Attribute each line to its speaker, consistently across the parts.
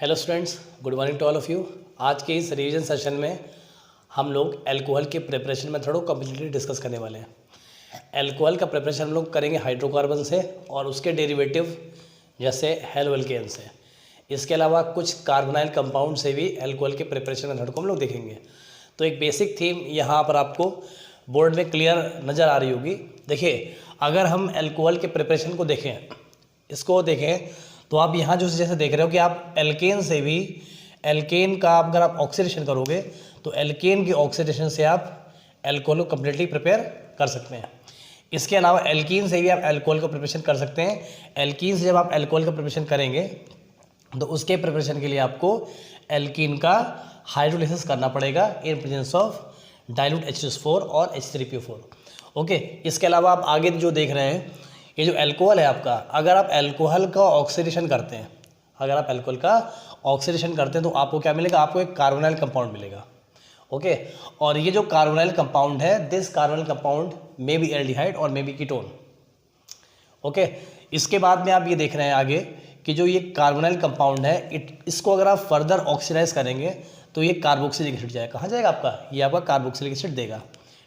Speaker 1: Hello students, good morning to all of you. आज के इस रिवीजन सेशन में हम लोग अल्कोहल के प्रिपरेशन मेथड को कम्प्लीटली डिस्कस करने वाले हैं। अल्कोहल का प्रिपरेशन हम लोग करेंगे हाइड्रोकार्बन से और उसके डेरिवेटिव जैसे हेलोअल्केन से। इसके अलावा कुछ कार्बोनाइल कंपाउंड से भी अल्कोहल के प्रिपरेशन मेथड को हम लोग देखेंगे। तो एक बेसिक थीम यहाँ पर आपको बोर्ड में क्लियर नज़र आ रही होगी। देखिए, अगर हम अल्कोहल के प्रिपरेशन को देखें, इसको देखें तो आप यहाँ जो जैसे देख रहे हो कि आप एल्केन से भी, एल्केन का अगर आप ऑक्सीडेशन करोगे तो एल्केन की ऑक्सीडेशन से आप अल्कोहल को कम्प्लीटली प्रिपेयर कर सकते हैं। इसके अलावा एल्कीन से भी आप अल्कोहल का प्रिपरेशन कर सकते हैं। एल्कीन से जब आप अल्कोहल का प्रिपरेशन करेंगे तो उसके प्रिपरेशन के लिए आपको एल्कीन का हाइड्रोलिसिस करना पड़ेगा इन प्रेजेंस ऑफ डाइल्यूट H2SO4 और H3PO4। ओके, इसके अलावा आप आगे जो देख रहे हैं, ये जो अल्कोहल है आपका, अगर आप अल्कोहल का ऑक्सीडेशन करते हैं, अगर आप अल्कोहल का ऑक्सीडेशन करते हैं तो आपको क्या मिलेगा? आपको एक कार्बोनाइल कंपाउंड मिलेगा। ओके, और ये जो कार्बोनाइल कंपाउंड है, this carbonyl compound may be aldehyde और मे बी कीटोन। ओके, इसके बाद में आप ये देख रहे हैं आगे कि जो ये कार्बोनाइल कंपाउंड है, इसको अगर आप फर्दर ऑक्सीडाइज करेंगे तो ये कार्बोक्सिलिक एसिड जाएगा। कहाँ जाएगा आपका? ये आपका कार्बोक्सिलिक एसिड देगा।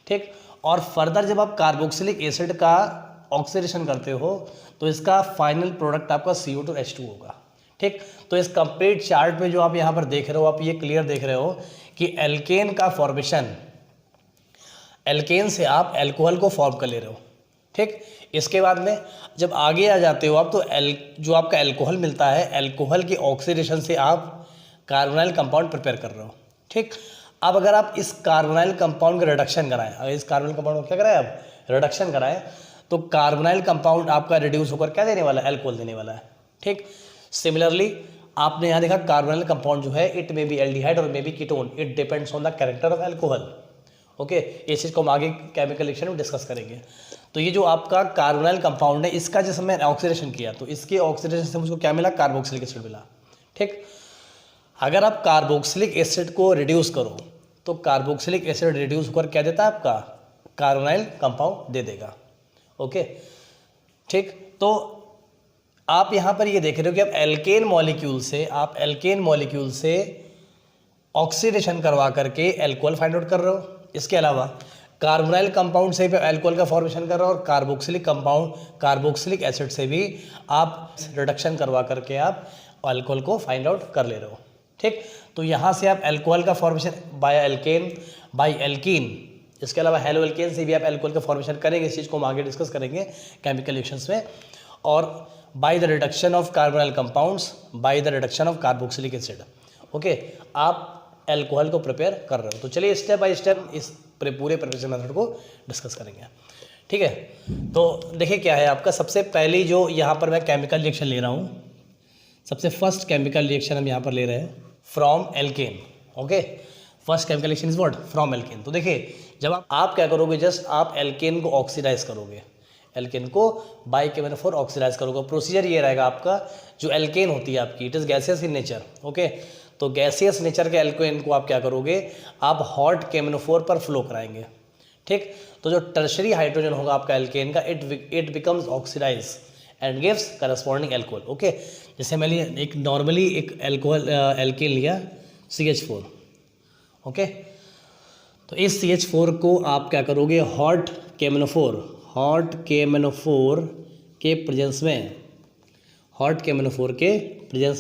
Speaker 1: ठीक, और फर्दर जब आप कार्बोक्सिलिक एसिड का ऑक्सीडेशन करते हो तो इसका फाइनल प्रोडक्ट आपका CO2H2 होगा। ठीक, तो इस कंप्लीट चार्ट पे जो आप यहाँ पर देख रहे हो, आप ये क्लियर देख रहे हो कि एल्केन का फॉर्मेशन, एल्केन से आप अल्कोहल को फॉर्म कर ले रहे हो। ठीक, इसके बाद में जब आगे आ जाते हो आप तो जो आपका अल्कोहल मिलता है, अल्कोहल के ऑक्सीडेशन से आप कार्बोनाइल कंपाउंड प्रिपेयर कर रहे हो। ठीक, अब अगर आप इस कार्बोनाइल कंपाउंड का रिडक्शन कराएं, अगर इस कार्बोनाइल कंपाउंड को क्या कराएं, आप रिडक्शन कराएं, तो कार्बोनाइल कंपाउंड आपका रिड्यूस होकर क्या देने वाला है? अल्कोहल देने वाला है। ठीक, सिमिलरली आपने यहाँ देखा कार्बोनाइल कंपाउंड जो है, इट मे बी एल्डिहाइड और may be ketone, it depends on the character of alcohol. Okay, इस चीज़ को हम आगे केमिकल रिएक्शन में डिस्कस करेंगे। तो ये जो आपका कार्बोनाइल कंपाउंड है, इसका जैसे मैंने ऑक्सीडेशन किया तो इसके ऑक्सीडेशन से मुझको क्या मिला? कार्बोक्सिलिक एसिड मिला। ठीक, अगर आप कार्बोक्सिलिक एसिड को रिड्यूस करो तो कार्बोक्सिलिक एसिड रिड्यूस होकर क्या देता है? आपका कार्बोनाइल कंपाउंड दे देगा। ओके, ठीक, तो आप यहाँ पर ये देख रहे हो कि आप एल्केन मॉलिक्यूल से ऑक्सीडेशन करवा करके अल्कोहल फाइंड आउट कर रहे हो। इसके अलावा कार्बोनाइल कंपाउंड से भी अल्कोहल का फॉर्मेशन कर रहे हो और कार्बोक्सिलिक एसिड से भी आप रिडक्शन करवा करके आप अल्कोहल को फाइंड आउट कर ले रहे हो। ठीक, तो यहाँ से आप अल्कोहल का फॉर्मेशन बाय एल्कीन, इसके अलावा हेलोअल्केन से भी आप अल्कोहल का फॉर्मेशन करेंगे। इस चीज़ को हम आगे डिस्कस करेंगे केमिकल रिएक्शंस में। और by the reduction of carbonyl compounds by the reduction of carboxylic acid, okay, आप अल्कोहल को प्रिपेयर कर रहे हो। तो चलिए स्टेप बाय स्टेप इस पूरे प्रिपरेशन मेथड को डिस्कस करेंगे। ठीक है, तो देखिए क्या है आपका, सबसे पहली जो यहाँ पर मैं केमिकल रिएक्शन ले रहा हूँ, सबसे फर्स्ट केमिकल रिएक्शन हम यहाँ पर ले रहे हैं from alkane. Okay, first chemical reaction is what? From alkane. तो देखिए, जब आप क्या करोगे, जस्ट आप एल्केन को ऑक्सीडाइज करोगे, एल्केन को बाय केमिनोफोर ऑक्सीडाइज करोगे। प्रोसीजर ये रहेगा आपका, जो एल्केन होती है आपकी, it is gaseous in nature. Okay, तो गैसियस नेचर के एल्केन को आप क्या करोगे, आप हॉट केमिनोफोर पर फ्लो कराएंगे। ठीक, तो जो टर्शरी हाइड्रोजन होगा आपका एल्केन का, it becomes oxidize and gives corresponding alcohol. Okay, जैसे मैंने एक नॉर्मली एक एल्केन लिया CH4। ओके, तो इस CH4 को आप क्या करोगे, हॉट केमिनोफोर के प्रेजेंस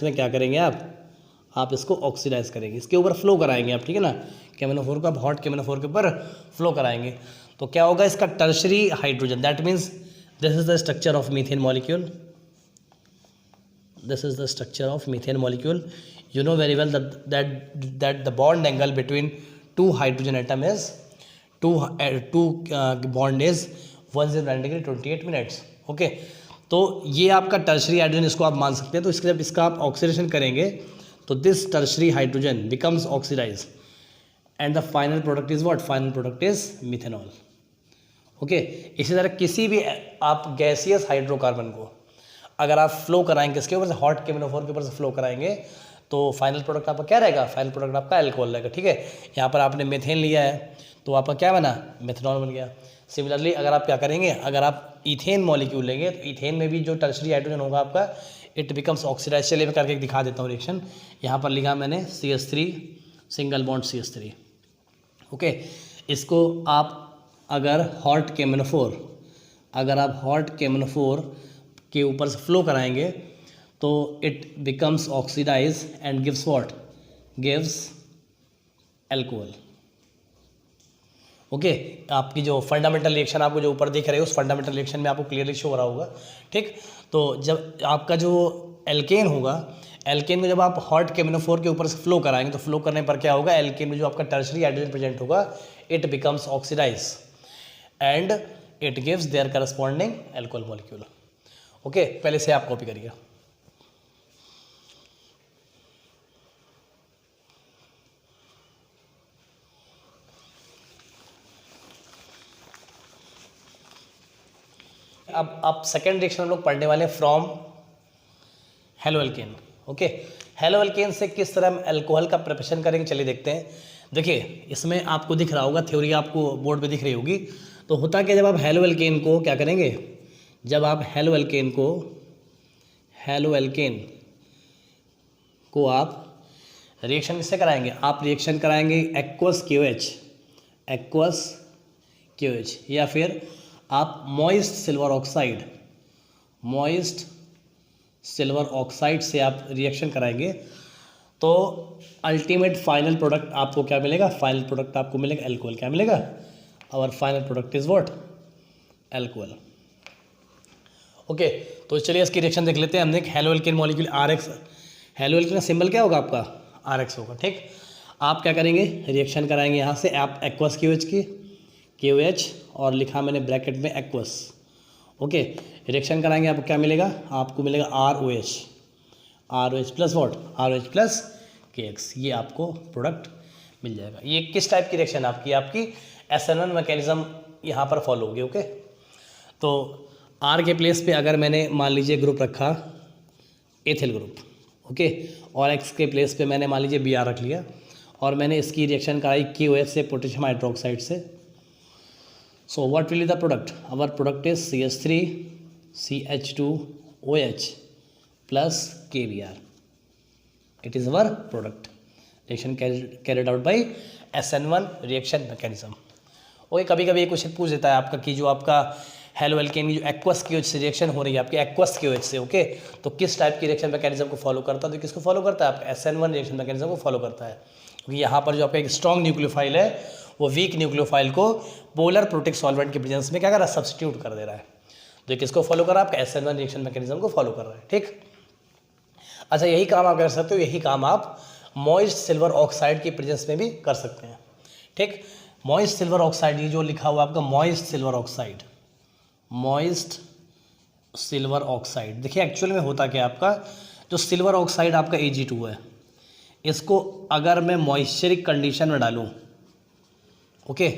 Speaker 1: में क्या करेंगे आप इसको ऑक्सीडाइज करेंगे, इसके ऊपर फ्लो कराएंगे आप। ठीक है ना, केमिनोफोर को आप हॉट केमिनोफोर के ऊपर फ्लो कराएंगे तो क्या होगा, इसका tertiary hydrogen, that means this is the structure of methane molecule, you know very well that the bond angle between two hydrogen atom is bond is 109 degree 28 minutes। Okay, तो ये आपका टर्शरी हाइड्रोजन, इसको आप मान सकते हैं। तो इसके जब इसका आप ऑक्सीडेशन करेंगे तो this tertiary hydrogen becomes oxidize and the final product is what? Final product is methanol. Okay, इसी तरह किसी भी आप गैसियस हाइड्रोकार्बन को अगर आप फ्लो कराएंगे, इसके ऊपर से हॉट केमिनोफोर के ऊपर से फ्लो कराएंगे तो फाइनल प्रोडक्ट आपका क्या रहेगा? फाइनल प्रोडक्ट आपका अल्कोहल रहेगा। ठीक है, यहाँ पर आपने मेथेन लिया है तो आपका क्या बना? मेथनॉल बन गया। सिमिलरली अगर आप क्या करेंगे, अगर आप इथेन मॉलिक्यूल लेंगे तो इथेन में भी जो टर्शरी हाइड्रोजन होगा आपका, इट बिकम्स ऑक्सीडाइज। चलिए मैं करके दिखा देता हूँ रिएक्शन। यहाँ पर लिखा मैंने CH3 single bond CH3। Okay, इसको आप अगर हॉट केमिनोफोर के ऊपर से फ्लो कराएंगे तो it becomes oxidize and gives what, gives alcohol. Okay, आपकी जो फंडामेंटल रिएक्शन आपको जो ऊपर दिख रहे है उस फंडामेंटल रिएक्शन में आपको क्लियरली शो हो रहा होगा। ठीक, तो जब आपका जो एल्केन होगा, एल्केन में जब आप हॉट केमिनोफोर के ऊपर से फ्लो कराएंगे तो फ्लो करने पर क्या होगा, एल्केन में जो आपका टर्शरी हाइड्रोजन प्रेजेंट होगा it becomes oxidize and it gives their corresponding alcohol molecule. Okay, पहले से आप कॉपी करिए। अब आप सेकेंड रिएक्शन हम लोग पढ़ने वाले हैं फ्रॉम हेलोएल्केन। ओके, हेलोएल्केन से किस तरह हम अल्कोहल का प्रिपरेशन करेंगे, चलिए देखते हैं। देखिए इसमें आपको दिख रहा होगा, थ्योरी आपको बोर्ड पे दिख रही होगी। तो होता क्या, जब आप हेलोएल्केन को क्या करेंगे, जब आप हेलोएल्केन को आप रिएक्शन किससे कराएंगे, आप रिएक्शन कराएंगे एक्वस KOH या फिर आप मॉइस्ट सिल्वर ऑक्साइड से आप रिएक्शन कराएंगे तो अल्टीमेट फाइनल प्रोडक्ट आपको क्या मिलेगा, फाइनल प्रोडक्ट आपको मिलेगा एल्कोहल। क्या मिलेगा, और final product is what, alcohol. Okay, तो चलिए इसकी रिएक्शन देख लेते हैं। हमने हेलोएल्केन मॉलिक्यूल RX, हेलोएल्केन का सिंबल क्या होगा आपका, RX होगा। ठीक, आप क्या करेंगे, रिएक्शन कराएंगे यहाँ से आप एक्वस KOH और लिखा मैंने ब्रैकेट में एक्वस। ओके, रिएक्शन कराएंगे आपको क्या मिलेगा, आपको मिलेगा ROH plus what, ROH plus KX, ये आपको प्रोडक्ट मिल जाएगा। ये किस टाइप की रिएक्शन आपकी SN1 मैकेनिज्म यहाँ पर फॉलो होगी। ओके, तो R के प्लेस पे अगर मैंने मान लीजिए ग्रुप रखा एथिल ग्रुप, ओके, और X के प्लेस पे मैंने मान लीजिए Br रख लिया और मैंने इसकी रिएक्शन कराई KOH से पोटेशियम हाइड्रोक्साइड से। So what will be the product? Our product is CH3 CH2OH plus KBr. It is our product. Reaction carried out by SN1 reaction mechanism. Okay, कभी कभी ये क्वेश्चन पूछ देता है आपका कि जो आपका हेलोएल्केन की जो एक्वस KOH से रिएक्शन हो रही है आपकी एक्वस KOH से, ओके, तो किस टाइप की रिएक्शन मैकेनिज्म को फॉलो करता है, तो किसको फॉलो करता है, आपका SN1 रिएक्शन मैकेनिज्म को फॉलो करता है। क्योंकि यहाँ पर जो आपका एक स्ट्रॉन्ग न्यूक्लियोफाइल है वो वीक न्यूक्लियोफाइल को पोलर प्रोटेक्ट सॉल्वेंट के प्रेजेंस में क्या कर रहा है, सब्स्टिट्यूट कर दे रहा है। तो किसको फॉलो कर रहा है, आपका SN1 रिएक्शन मैकेनिज्म को फॉलो कर रहा है। ठीक, अच्छा, यही काम आप कर सकते हो, यही काम आप मॉइस्ट सिल्वर ऑक्साइड की प्रेजेंस में भी कर सकते हैं। ठीक, मॉइस्ट सिल्वर ऑक्साइड, ये जो लिखा हुआ आपका मॉइस्ट सिल्वर ऑक्साइड, देखिए एक्चुअल में होता क्या आपका, जो सिल्वर ऑक्साइड आपका Ag2 है, इसको अगर मैं मॉइस्चरिक कंडीशन में डालूं, ओके,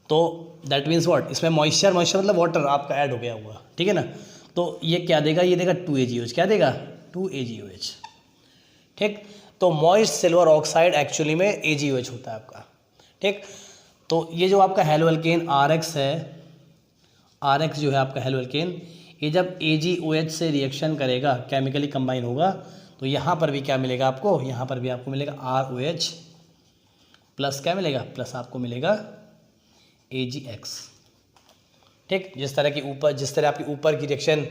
Speaker 1: तो दैट मीन्स व्हाट, इसमें मॉइस्चर मतलब वाटर आपका ऐड हो गया हुआ। ठीक है ना, तो ये क्या देगा, ये देगा 2AgOH। क्या देगा, 2AgOH। ठीक, तो मॉइस्ट सिल्वर ऑक्साइड एक्चुअली में AgOH होता है आपका। ठीक, तो ये जो आपका हेलोएल्केन RX है, RX जो है आपका हेलोएल्केन, ये जब AgOH से रिएक्शन करेगा, केमिकली कंबाइन होगा, तो यहाँ पर भी क्या मिलेगा आपको, यहाँ पर भी आपको मिलेगा ROH प्लस क्या मिलेगा, प्लस आपको मिलेगा AgX। ठीक, जिस तरह आपकी ऊपर की रिएक्शन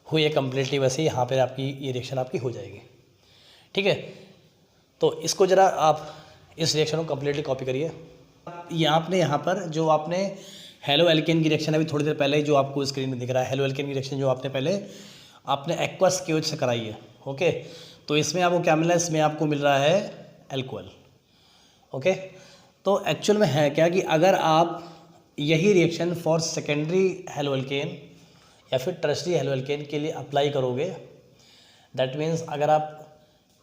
Speaker 1: हुई है कम्प्लीटली, वैसे यहाँ पर आपकी ये रिएक्शन आपकी हो जाएगी। ठीक है, तो इसको ज़रा आप इस रिएक्शन को कम्प्लीटली कॉपी करिए। ये आपने यहाँ पर जो आपने हेलोएल्केन की रिएक्शन अभी थोड़ी देर पहले जो आपको स्क्रीन में दिख रहा है, हेलोएल्केन की रिएक्शन जो आपने पहले एक्वस KOH से कराई है। ओके, तो इसमें आपको क्या मिल रहा है, इसमें आपको मिल रहा है एल्कोहल। ओके, तो एक्चुअल में है क्या कि अगर आप यही रिएक्शन फॉर सेकेंडरी हेलोएल्केन या फिर टर्शरी हेलोएल्केन के लिए अप्लाई करोगे, दैट मीन्स अगर आप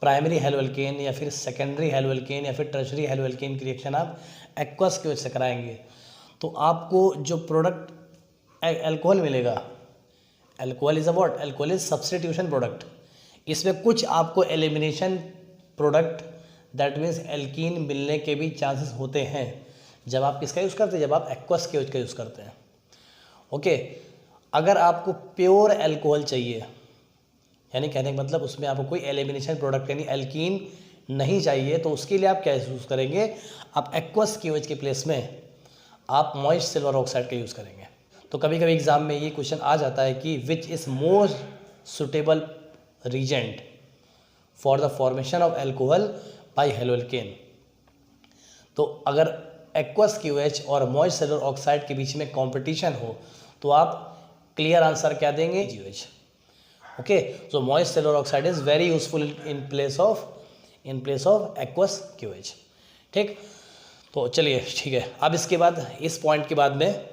Speaker 1: प्राइमरी हेलोएल्केन या फिर सेकेंडरी हेलोएल्केन या फिर टर्शरी हेलोएल्केन की रिएक्शन आप एक्वस KOH से कराएंगे, तो आपको जो प्रोडक्ट एल्कोहल मिलेगा, alcohol is a what, alcohol is substitution product. इसमें कुछ आपको elimination product that means alkene मिलने के भी चांसेस होते हैं जब आप किसका यूज़ करते हैं, जब आप एक्वस KOH का यूज़ करते हैं। ओके, अगर आपको प्योर एल्कोहल चाहिए, यानी कहने का मतलब उसमें आपको कोई एलिमिनेशन प्रोडक्ट यानी एल्कीन नहीं चाहिए, तो उसके लिए आप क्या यूज़ करेंगे, आप एक्वस क्यूएच के प्लेस में आप मॉइस्ट सिल्वर ऑक्साइड का यूज़ करेंगे। तो कभी कभी एग्जाम में ये क्वेश्चन आ जाता है कि which is most suitable reagent for the formation of alcohol by haloalkane. तो अगर एक्वस क्यूएच और मॉइस्ट सिल्वर ऑक्साइड के बीच में कंपटीशन हो तो आप क्लियर आंसर क्या देंगे, जीओएच। Okay, so moist silver oxide is very useful in place of aqueous QH. ठीक, तो चलिए ठीक है। अब इसके बाद इस पॉइंट के बाद में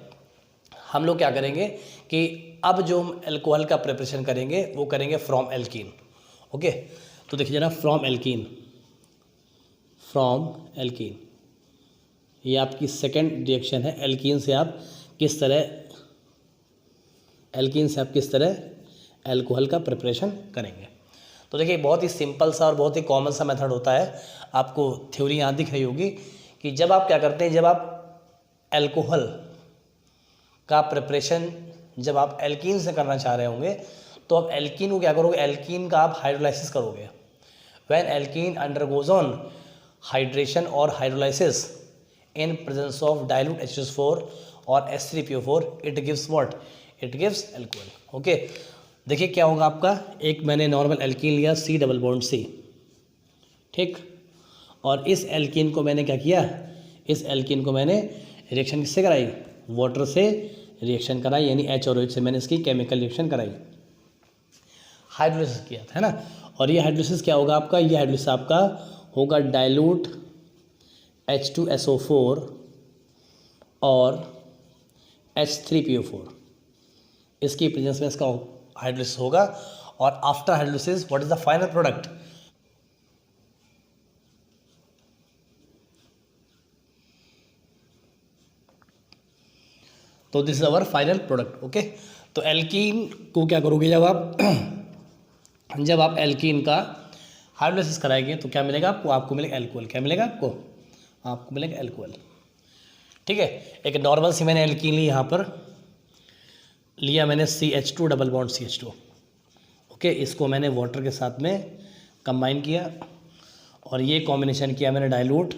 Speaker 1: हम लोग क्या करेंगे कि अब जो हम एल्कोहल का प्रिपरेशन करेंगे वो करेंगे फ्रॉम एल्कीन। ओके, तो देखिए जरा, फ्रॉम एल्कीन ये आपकी सेकेंड रिएक्शन है। एल्कीन से आप किस तरह एल्कोहल का प्रिपरेशन करेंगे। तो देखिए बहुत ही सिंपल सा और बहुत ही कॉमन सा मेथड होता है। आपको थ्योरी यहाँ दिख रही होगी कि जब आप क्या करते हैं, जब आप एल्कोहल का प्रिपरेशन जब आप एल्कीन से करना चाह रहे होंगे तो आप एल्कीन को क्या करोगे, एल्कीन का आप हाइड्रोलाइसिस करोगे। When alkene undergoes on hydration और hydrolysis in presence of dilute H2SO4 और H3PO4 it gives what, it gives alcohol। Okay, देखिए क्या होगा आपका, एक मैंने नॉर्मल एल्कीन लिया C डबल बॉन्ड C, ठीक, और इस एल्कीन को मैंने क्या किया, इस एल्कीन को मैंने रिएक्शन किससे कराई, वाटर से रिएक्शन कराई, यानी H और OH से मैंने इसकी केमिकल रिएक्शन कराई, हाइड्रोलिसिस किया था, है ना। और ये हाइड्रोलिसिस क्या होगा आपका, ये हाइड्रोलिसिस आपका होगा डाइल्यूट H2SO4 और H3PO4, इसकी प्रेजेंस में इसका हाइड्रोलिसिस होगा। और after hydrolysis what is the final product, तो this is our final product. Okay, तो एल्कीन को क्या करोगे, जब आप एल्कीन का हाइड्रोलिसिस कराएंगे तो क्या मिलेगा आपको, आपको मिलेगा एल्कोहल। क्या मिलेगा आपको मिलेगा एल्कोहल। ठीक है, एक नॉर्मल सी मैंने एल्कीन ली, यहाँ पर लिया मैंने CH2 double bond CH2। Okay, इसको मैंने वाटर के साथ में कंबाइन किया और ये कॉम्बिनेशन किया मैंने डाइल्यूट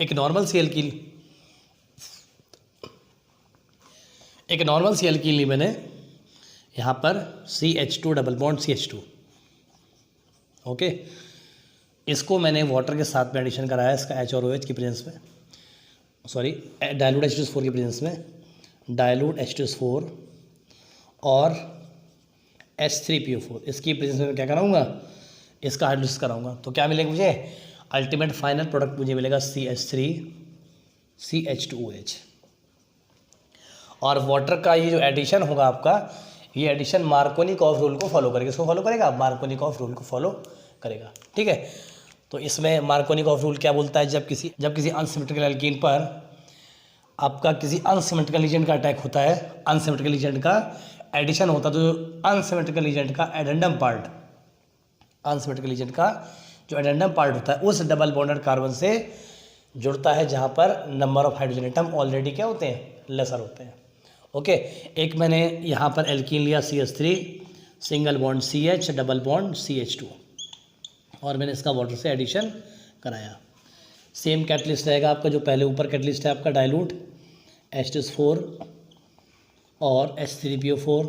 Speaker 1: एक नॉर्मल सी एल्कीन ली मैंने यहाँ पर CH2 double bond CH2। Okay, इसको मैंने वाटर के साथ में एडिशन कराया, इसका H और OH की प्रेजेंस में, सॉरी डाइल्यूट H2SO4 की प्रेजेंस में, डाइल्यूट H2SO4 और H3PO4 इसकी प्रेजेंस में क्या कराऊंगा, इसका हाइड्रोलिसिस कराऊंगा। तो क्या मिलेगा मुझे, अल्टीमेट फाइनल प्रोडक्ट मुझे मिलेगा CH3 CH2OH। और वाटर का ये जो एडिशन होगा आपका, ये एडिशन मार्कोनिकॉफ रूल को फॉलो करेगा। इसको फॉलो करेगा, मार्कोनिकॉफ रूल को फॉलो करेगा। ठीक है, तो इसमें मार्कोनिकॉफ रूल क्या बोलता है, जब किसी अनसिमेट्रिकल एल्कीन पर आपका किसी अनसिमेट्रिकल एजेंट का अटैक होता है, अनसिमेट्रिकल एजेंट का एडिशन होता है, तो अनसिमेट्रिकल एजेंट का एडेंडम पार्ट, अनसिमेट्रिकल एजेंट का जो एडेंडम पार्ट होता है उस डबल बॉन्डेड कार्बन से जुड़ता है जहाँ पर number of hydrogen atom already क्या होते हैं, लेसर होते हैं। ओके, एक मैंने यहाँ पर एल्कीन लिया CH3 single bond CH double bond CH2 और मैंने इसका वाटर से एडिशन कराया। सेम कैटलिस्ट रहेगा आपका जो पहले ऊपर कैटलिस्ट है आपका, डाइल्यूट H2SO4 और H3PO4।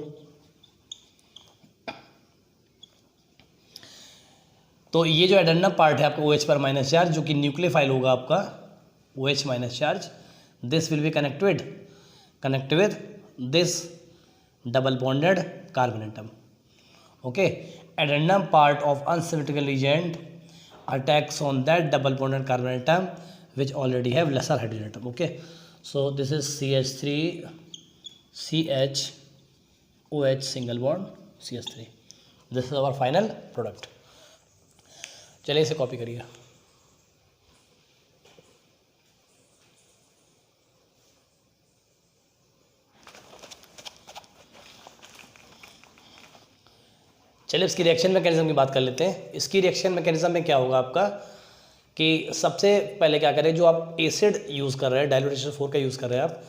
Speaker 1: तो ये जो एडेंडम पार्ट है आपका OH पर माइनस चार्ज, जो कि न्यूक्लियोफाइल होगा आपका OH minus charge, this will be connect with this double bonded carbon atom. Okay, addendum part of unsymmetrical agent attacks on that double bonded carbon atom which already have lesser hydrogen atom. Okay, so this is CH3 CH single bond CH3. This is our final product. चलिए इसे copy करिए। चलिए इसकी reaction mechanism की बात कर लेते हैं। इसकी रिएक्शन मैकेनिज्म में क्या होगा आपका कि सबसे पहले क्या करें, जो आप एसिड यूज़ कर रहे हैं, डाइल्यूटेड H4 का यूज़ कर रहे हैं आप,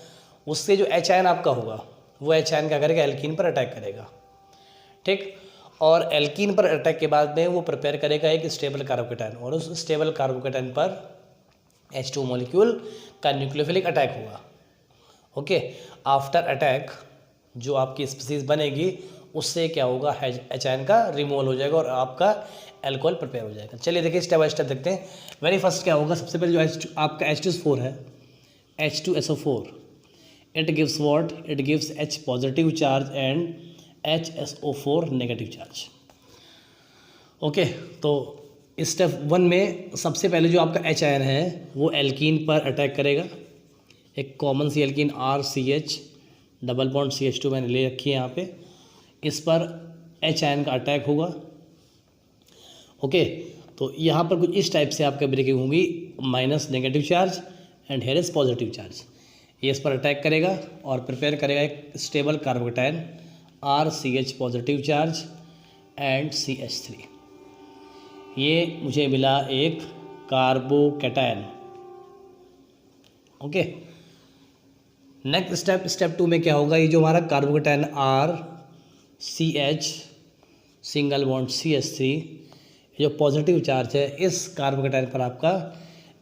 Speaker 1: उससे जो H आयन आपका होगा वो H आयन क्या करेगा, एल्कीन पर अटैक करेगा। ठीक, और एल्कीन पर अटैक के बाद में वो प्रिपेयर करेगा एक स्टेबल कार्बोकेटायन, और उस स्टेबल कार्बोकेटायन पर H2 मॉलिक्यूल का न्यूक्लियोफिलिक अटैक होगा। ओके, आफ्टर अटैक जो आपकी स्पीसीज बनेगी उससे क्या होगा, H आयन का रिमूवल हो जाएगा और आपका एल्कोहल प्रिपेयर हो जाएगा। चलिए देखिए स्टेप बाय स्टेप देखते हैं। वेरी फर्स्ट क्या होगा, सबसे पहले जो आपका H2SO4 है, H2SO4, it gives what, it gives H positive charge and HSO4 negative charge. Okay, तो स्टेप 1 में सबसे पहले जो आपका H आयन है वो एल्कीन पर अटैक करेगा। एक कॉमन सी alkene RCH double bond CH2 मैंने ले रखी है यहाँ पे, इस पर H आयन का अटैक होगा। ओके, तो यहाँ पर कुछ इस टाइप से आपका ब्रेकिंग होगी, minus negative charge and here is positive charge. ये इस पर अटैक करेगा और प्रिपेयर करेगा एक stable carbocation RCH positive charge and CH3। ये मुझे मिला एक कार्बोकेटायन। ओके, नेक्स्ट स्टेप 2 में क्या होगा, ये जो हमारा carbocation RCH single bond CH3 जो पॉजिटिव चार्ज है, इस कार्बोकेटायन पर आपका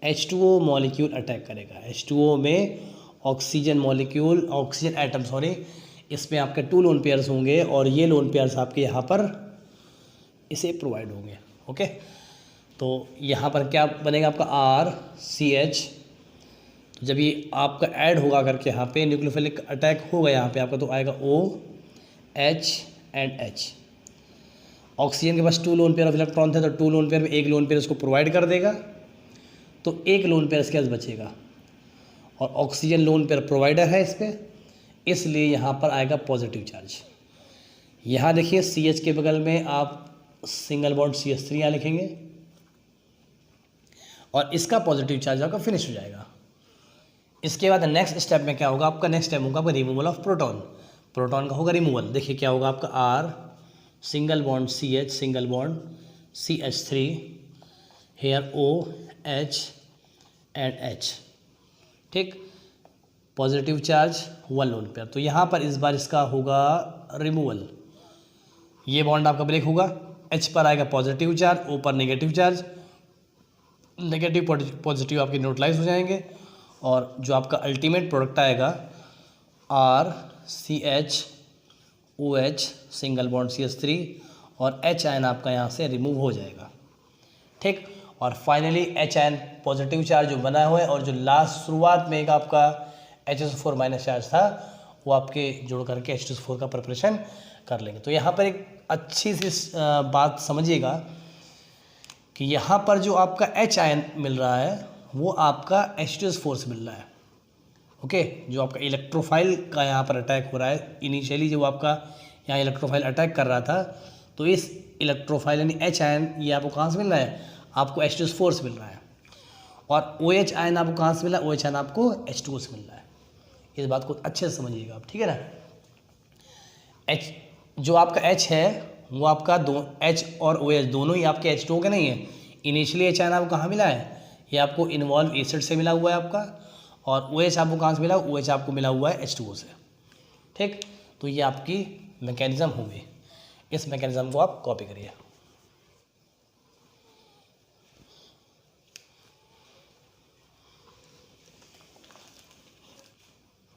Speaker 1: H2O मॉलिक्यूल अटैक करेगा। H2O में oxygen molecule, oxygen atom sorry, इसमें आपके 2 लोन पेयर्स होंगे और ये लोन पेयर्स आपके यहाँ पर इसे प्रोवाइड होंगे। ओके, तो यहाँ पर क्या बनेगा आपका RCH, तो जब ये आपका ऐड होगा करके यहाँ पे न्यूक्लियोफिलिक अटैक होगा यहाँ पे आपका, तो आएगा OH एंड H। ऑक्सीजन के पास 2 लोन पेयर ऑफ इलेक्ट्रॉन थे, तो 2 लोन पेयर में 1 लोन पेयर इसको प्रोवाइड कर देगा, तो 1 लोन पेयर इसके पास बचेगा, और ऑक्सीजन लोन पेयर प्रोवाइडर है इस पर, इसलिए यहाँ पर आएगा पॉजिटिव चार्ज। यहाँ देखिए CH के बगल में आप सिंगल बॉन्ड CH3 यहाँ लिखेंगे और इसका पॉजिटिव चार्ज आपका फिनिश हो जाएगा। इसके बाद नेक्स्ट स्टेप में क्या होगा, आपका नेक्स्ट स्टेप होगा आपका रिमूवल ऑफ प्रोटॉन। प्रोटॉन का होगा रिमूवल। देखिए क्या होगा आपका R single bond CH single bond CH3 here OH and H। ठीक, पॉजिटिव चार्ज 1 लोन पेयर, तो यहाँ पर इस बार इसका होगा रिमूवल। ये बॉन्ड आपका ब्रेक होगा, H पर आएगा पॉजिटिव चार्ज, O पर नेगेटिव चार्ज, नेगेटिव पॉजिटिव आपके न्यूट्रलाइज हो जाएंगे, और जो आपका अल्टीमेट प्रोडक्ट आएगा RCH OH single bond CH3 और H आयन आपका यहाँ से रिमूव हो जाएगा। ठीक, और finally H ion positive charge जो बना हुआ है, और जो लास्ट शुरुआत में एक आपका HSO4 माइनस चार्ज था, वो आपके जोड़ करके H2SO4 का प्रिपरेशन कर लेंगे। तो यहाँ पर एक अच्छी सी बात समझिएगा कि यहाँ पर जो आपका H आयन मिल रहा है वो आपका H2SO4 से मिल रहा है। ओके, जो आपका इलेक्ट्रोफाइल का यहाँ पर अटैक हो रहा है, इनिशियली जो आपका यहाँ इलेक्ट्रोफाइल अटैक कर रहा था, तो इस इलेक्ट्रोफाइल यानी H आयन ये आपको कहाँ से मिल रहा है, आपको H2SO4 से मिल रहा है, और OH आयन आपको कहाँ से मिला, OH आयन आपको H2O से मिल रहा है। इस बात को अच्छे से समझिएगा आप, ठीक है ना। H जो आपका H है वो आपका H और OH दोनों ही आपके H2O के नहीं है। इनिशियली H आयन आपको कहाँ मिला है, ये आपको इन्वॉल्व एसिड से मिला हुआ है आपका, और OH आपको कहाँ से मिला, OH आपको मिला हुआ है H2O से। ठीक, तो ये आपकी मैकेनिज्म होगी, इस मैकेनिज्म को आप कॉपी करिए।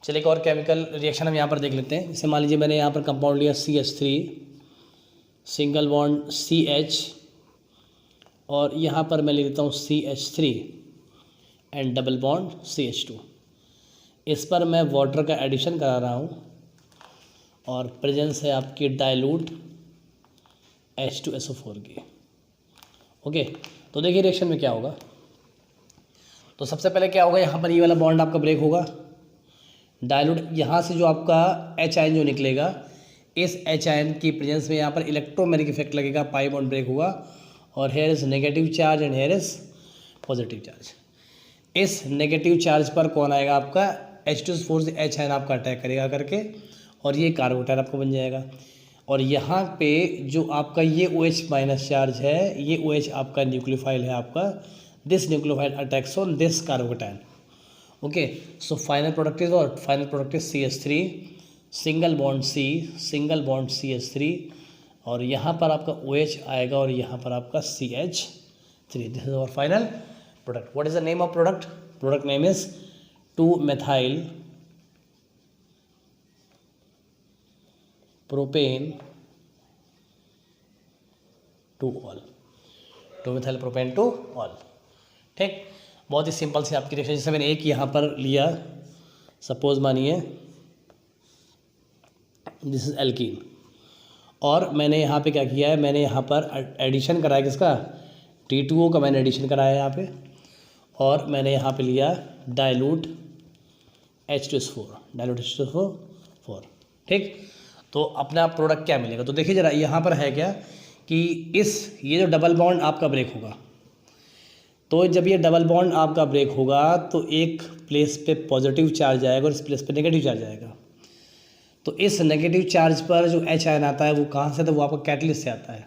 Speaker 1: चलिए एक और केमिकल रिएक्शन हम यहाँ पर देख लेते हैं। जैसे मान लीजिए मैंने यहाँ पर कंपाउंड लिया CH3 सिंगल बॉन्ड CH, और यहाँ पर मैं ले लेता हूँ CH3 and double bond CH2। इस पर मैं वाटर का एडिशन करा रहा हूँ, और प्रेजेंस है आपकी डाइल्यूट H2SO4 की। ओके, तो देखिए रिएक्शन में क्या होगा। तो सबसे पहले क्या होगा, यहाँ पर ये वाला बॉन्ड आपका ब्रेक होगा, डाइल्यूट यहाँ से जो आपका H आयन जो निकलेगा, इस H आयन की प्रेजेंस में यहाँ पर इलेक्ट्रोमैग्नेटिक इफेक्ट लगेगा, पाई बॉन्ड ब्रेक होगा, और here is negative charge and here is positive charge. इस नेगेटिव चार्ज पर कौन आएगा, आपका H2SO4 से H आयन आपका अटैक करेगा करके, और ये कार्बोटाइल आपका बन जाएगा। और यहाँ पे जो आपका ये OH माइनस चार्ज है, ये OH आपका न्यूक्लियोफाइल है आपका, this nucleophile attacks on this carbocation. Okay, so final product is what? Final product is CH3, single bond C, single bond CH3, और यहाँ पर आपका OH आएगा और यहाँ पर आपका CH3. This is our final product. What is the name of product? Product name is 2-methyl propane two ol. 2-methyl propane two ol. ठीक, बहुत ही सिंपल सी आपकी रिएक्शन. जैसे मैंने एक यहाँ पर लिया, सपोज मानिए दिस इज एल्कीन, और मैंने यहाँ पे क्या किया है, मैंने यहाँ पर एडिशन कराया किसका? T2O का मैंने एडिशन कराया यहाँ पे, और मैंने यहाँ पे लिया डाइल्यूट H2SO4, डाइल्यूट H2SO4. ठीक, तो अपना प्रोडक्ट क्या मिलेगा? तो देखिए ज़रा यहाँ पर है क्या कि ये जो डबल बॉन्ड आपका ब्रेक होगा, तो जब ये डबल बॉन्ड आपका ब्रेक होगा तो एक प्लेस पे पॉजिटिव चार्ज आएगा और इस प्लेस पे नेगेटिव चार्ज आएगा. तो इस नेगेटिव चार्ज पर जो H आयन आता है वो कहाँ से? तो वो आपका कैटलिस्ट से आता है.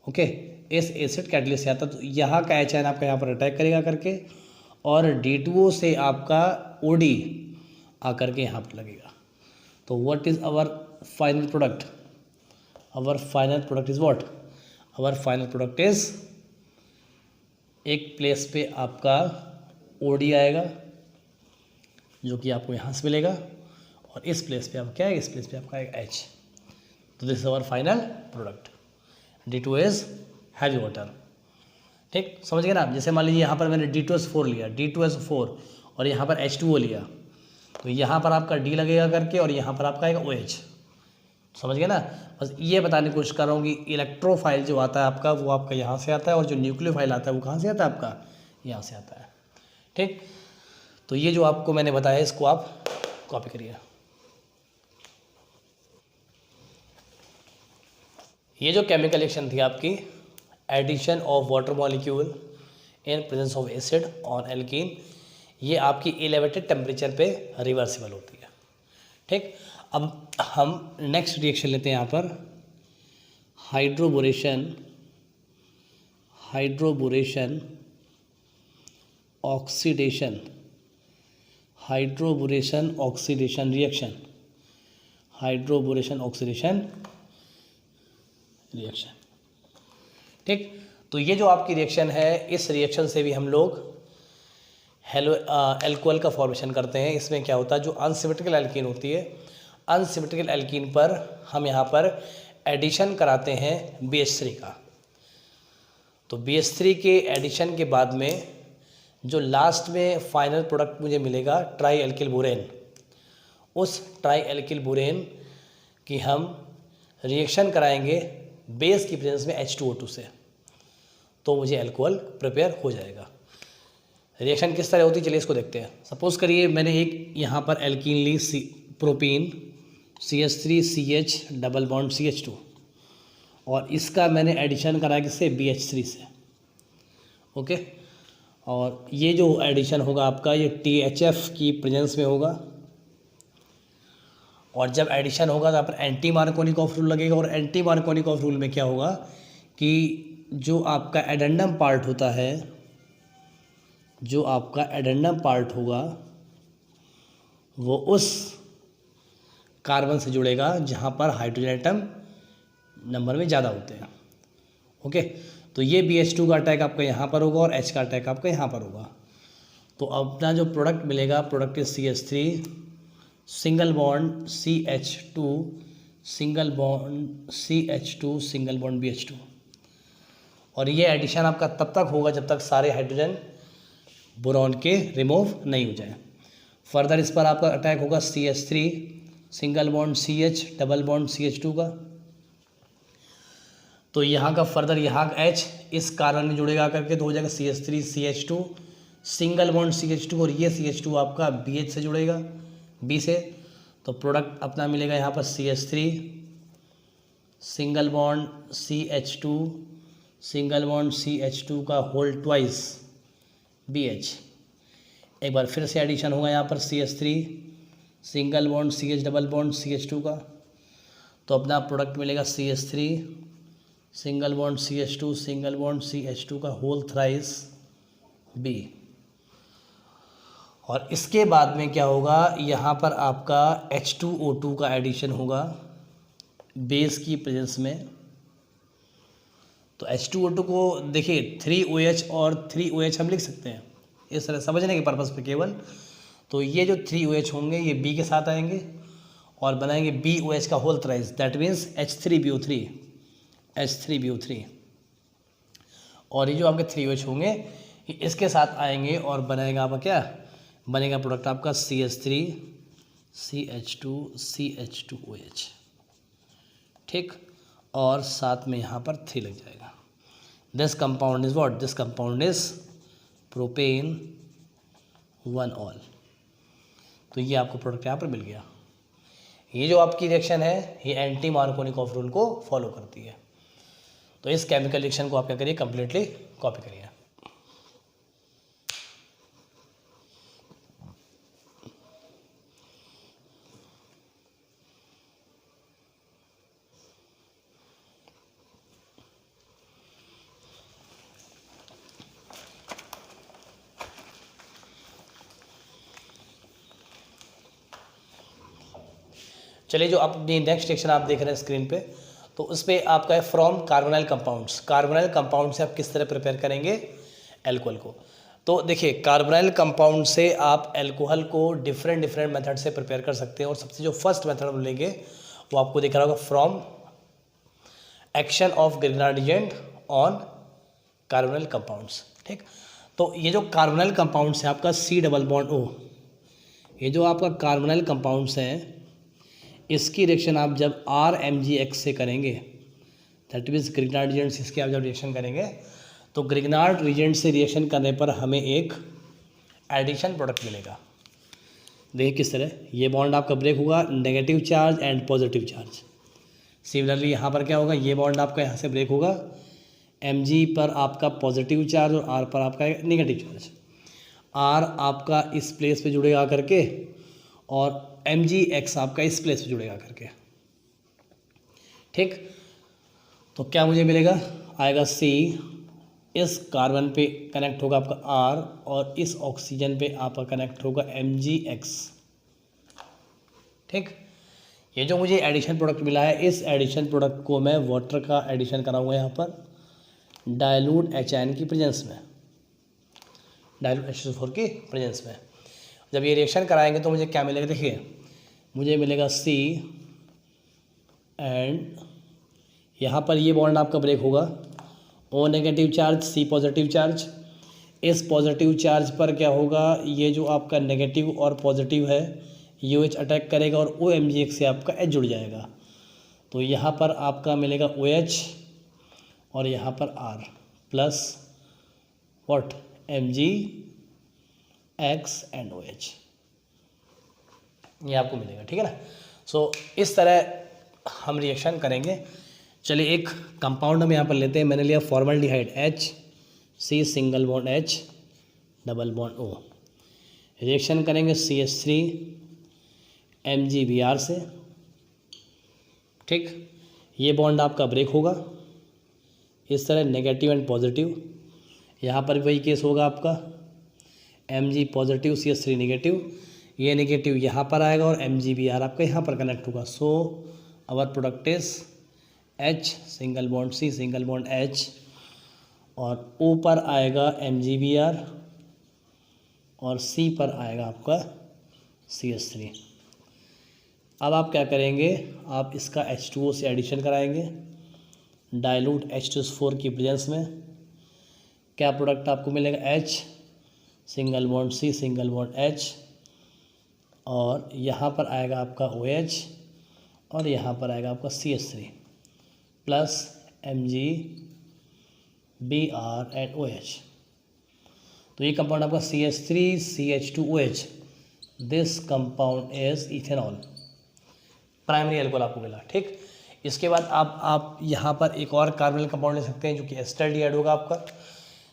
Speaker 1: ओके, इस एसिड कैटलिस्ट से आता है. तो यहाँ का H आयन आपका यहाँ पर अटैक करेगा करके, और D2O से आपका OD आकर के यहाँ पर लगेगा. तो what is our final product? Our final product is what? Our final product is एक प्लेस पे आपका OD आएगा जो कि आपको यहाँ से मिलेगा, और इस प्लेस पे आप क्या है? इस प्लेस पे आपका एक H. तो this is our final product. D2 is heavy water. ठीक, समझ गए ना आप? जैसे मान लीजिए यहाँ पर मैंने D2S4 लिया, D2S4, और यहाँ पर H2O लिया, तो यहाँ पर आपका D लगेगा करके, और यहाँ पर आपका एक OH. समझ गए ना? बस ये बताने की कोशिश कर रहा हूँ कि इलेक्ट्रोफाइल जो आता है आपका, वो आपका यहाँ से आता है, और जो न्यूक्लियोफाइल आता है वो कहाँ से आता है? आपका यहाँ से आता है. ठीक, तो ये जो आपको मैंने बताया इसको आप कॉपी करिए. ये जो केमिकल रिएक्शन थी आपकी, addition of water molecule in presence of acid on alkene, ये आपकी एलिवेटेड टेम्परेचर पे रिवर्सिबल होती है. ठीक, अब हम नेक्स्ट रिएक्शन लेते हैं यहाँ पर, hydroboration oxidation, hydroboration oxidation reaction, hydroboration oxidation reaction. ठीक, तो ये जो आपकी रिएक्शन है, इस रिएक्शन से भी हम लोग एल्कोहल का फॉर्मेशन करते हैं. इसमें क्या होता है? जो अनसिमेट्रिकल एल्कीन होती है, अनसिमेट्रिकल एल्कीन पर हम यहाँ पर एडिशन कराते हैं BH3 का. तो BH3 के एडिशन के बाद में जो लास्ट में फाइनल प्रोडक्ट मुझे मिलेगा ट्राई एल्किल बोरेन, उस ट्राई एल्किल बोरेन की हम रिएक्शन कराएंगे बेस की प्रेजेंस में H2O2 से, तो मुझे अल्कोहल प्रिपेयर हो जाएगा. रिएक्शन किस तरह होती है चलिए इसको देखते हैं. सपोज करिए मैंने एक यहाँ पर एल्कीन ली, propene CH3CH double bond CH2, और इसका मैंने एडिशन कराया किससे? BH3 से. ओके, और ये जो एडिशन होगा आपका ये THF की प्रेजेंस में होगा, और जब एडिशन होगा तो यहाँ पर एंटी मार्कोनिकॉफ रूल लगेगा. और एंटी मार्कोनिकॉफ रूल में क्या होगा कि जो आपका एडेंडम पार्ट होता है, जो आपका एडेंडम पार्ट होगा वो उस कार्बन से जुड़ेगा जहाँ पर हाइड्रोजन एटम नंबर में ज़्यादा होते हैं. ओके, तो ये BH2 का अटैक आपका यहाँ पर होगा और H का अटैक आपका यहाँ पर होगा. तो अपना जो प्रोडक्ट मिलेगा, product is CH3 single bond CH2 single bond CH2 single bond BH2, और ये एडिशन आपका तब तक होगा जब तक सारे हाइड्रोजन बोरॉन के रिमूव नहीं हो जाए. फर्दर इस पर आपका अटैक होगा CH3 single bond CH double bond CH2 का. तो यहाँ का फर्दर यहाँ H इस कार्बन में जुड़ेगा करके तो हो जाएगा CH3 CH2 single bond CH2, और ये CH2 आपका BH से जुड़ेगा B से. तो प्रोडक्ट अपना मिलेगा यहाँ पर CH3 single bond CH2 single bond CH2 का होल ट्वाइस BH. एक बार फिर से एडिशन होगा यहाँ पर CH3 single bond CH double bond CH2 का. तो अपना प्रोडक्ट मिलेगा CH3 single bond CH2 single bond CH2 का होल थ्राइस बी। और इसके बाद में क्या होगा, यहाँ पर आपका H2O2 का एडिशन होगा बेस की प्रेजेंस में। तो H2O2 को देखिए 3OH और 3OH हम लिख सकते हैं इस तरह समझने के पर्पज़ पे केवल। तो ये जो 3OH होंगे ये B के साथ आएंगे और बनाएंगे BOH का whole thrice, that means H3BO3, H3BO3। और ये जो आपके 3OH होंगे ये इसके साथ आएंगे और बनाएगा आपका क्या, बनेगा प्रोडक्ट आपका CH3 CH2 CH2OH, ठीक। और साथ में यहाँ पर 3 लग जाएगा। This compound is what, this compound is propane 1 all. तो ये आपको प्रोडक्ट यहाँ पर मिल गया। ये जो आपकी रिएक्शन है ये एंटी मार्कोनिकॉफ रूल को फॉलो करती है। तो इस केमिकल रिएक्शन को आप क्या करिए, कंप्लीटली कॉपी करिए। चलिए जो अपनी नेक्स्ट सेक्शन आप देख रहे हैं स्क्रीन पे, तो उस पर आपका है from carbonyl compounds. Carbonyl compound से आप किस तरह प्रिपेयर करेंगे एल्कोहल को। तो देखिए कार्बोनाइल कंपाउंड से आप एल्कोहल को डिफरेंट मेथड से प्रिपेयर कर सकते हैं। और सबसे जो फर्स्ट मेथड हम लेंगे वो आपको दिख रहा होगा, from action of Grignard agent on carbonyl compounds, ठीक। तो ये जो कार्बोनाइल कंपाउंड्स है आपका C+O, ये जो आपका कार्बोनाइल कंपाउंड्स हैं इसकी रिएक्शन आप जब RMgX से करेंगे, दैट मीन्स ग्रिग्नार्ड रिएजेंट से इसके आप जब रिएक्शन करेंगे तो ग्रिग्नार्ड रिएजेंट से रिएक्शन करने पर हमें एक एडिशन प्रोडक्ट मिलेगा। देखिए किस तरह, ये बॉन्ड आपका ब्रेक होगा, negative charge and positive charge. Similarly यहाँ पर क्या होगा, ये बॉन्ड आपका यहाँ से ब्रेक होगा, Mg पर आपका पॉजिटिव चार्ज और R पर आपका नेगेटिव चार्ज। R आपका इस प्लेस पे जुड़ेगा करके और Mgx आपका इस प्लेस पे जुड़ेगा करके, ठीक। तो क्या मुझे मिलेगा, आएगा C, इस कार्बन पे कनेक्ट होगा आपका R और इस ऑक्सीजन पे आपका कनेक्ट होगा Mgx, ठीक। ये जो मुझे एडिशन प्रोडक्ट मिला है इस एडिशन प्रोडक्ट को मैं वाटर का एडिशन कराऊंगा यहाँ पर डाइल्यूट HN की प्रेजेंस में, डाइल्यूट H2O4 की प्रेजेंस में। जब ये रिएक्शन कराएंगे तो मुझे क्या मिलेगा, देखिए मुझे मिलेगा C एंड यहाँ पर ये बॉन्ड आपका ब्रेक होगा, O negative charge C positive charge. इस पॉजिटिव चार्ज पर क्या होगा, ये जो आपका नेगेटिव और पॉजिटिव है OH अटैक करेगा और OMgX से आपका H जुड़ जाएगा। तो यहाँ पर आपका मिलेगा OH और यहाँ पर R plus what Mgx and OH, ये आपको मिलेगा, ठीक है ना। सो इस तरह हम रिएक्शन करेंगे। चलिए एक कंपाउंड हम यहाँ पर लेते हैं, मैंने लिया formaldehyde H, C single bond H double bond O। Reaction करेंगे CH3 MgBr से, ठीक। ये बॉन्ड आपका ब्रेक होगा इस तरह, नेगेटिव एंड पॉजिटिव। यहाँ पर वही केस होगा आपका Mg पॉजिटिव CH3 नेगेटिव, ये नेगेटिव यहाँ पर आएगा और MgBr आपका यहाँ पर कनेक्ट होगा। So our product is H single bond C single bond H और O पर आएगा MgBr और C पर आएगा आपका CH3। अब आप क्या करेंगे, आप इसका H2O से एडिशन कराएंगे डाइल्यूट H2O4 की प्रेजेंस में। क्या प्रोडक्ट आपको मिलेगा, H single bond C single bond H और यहाँ पर आएगा आपका OH और यहाँ पर आएगा आपका CH3 plus MgBr and OH। तो ये कंपाउंड आपका CH3 CH2OH, this compound is ethanol, primary alcohol आपको मिला, ठीक। इसके बाद आप यहाँ पर एक और कार्बोनिल कंपाउंड ले सकते हैं जो कि एस्टल्डिहाइड होगा आपका।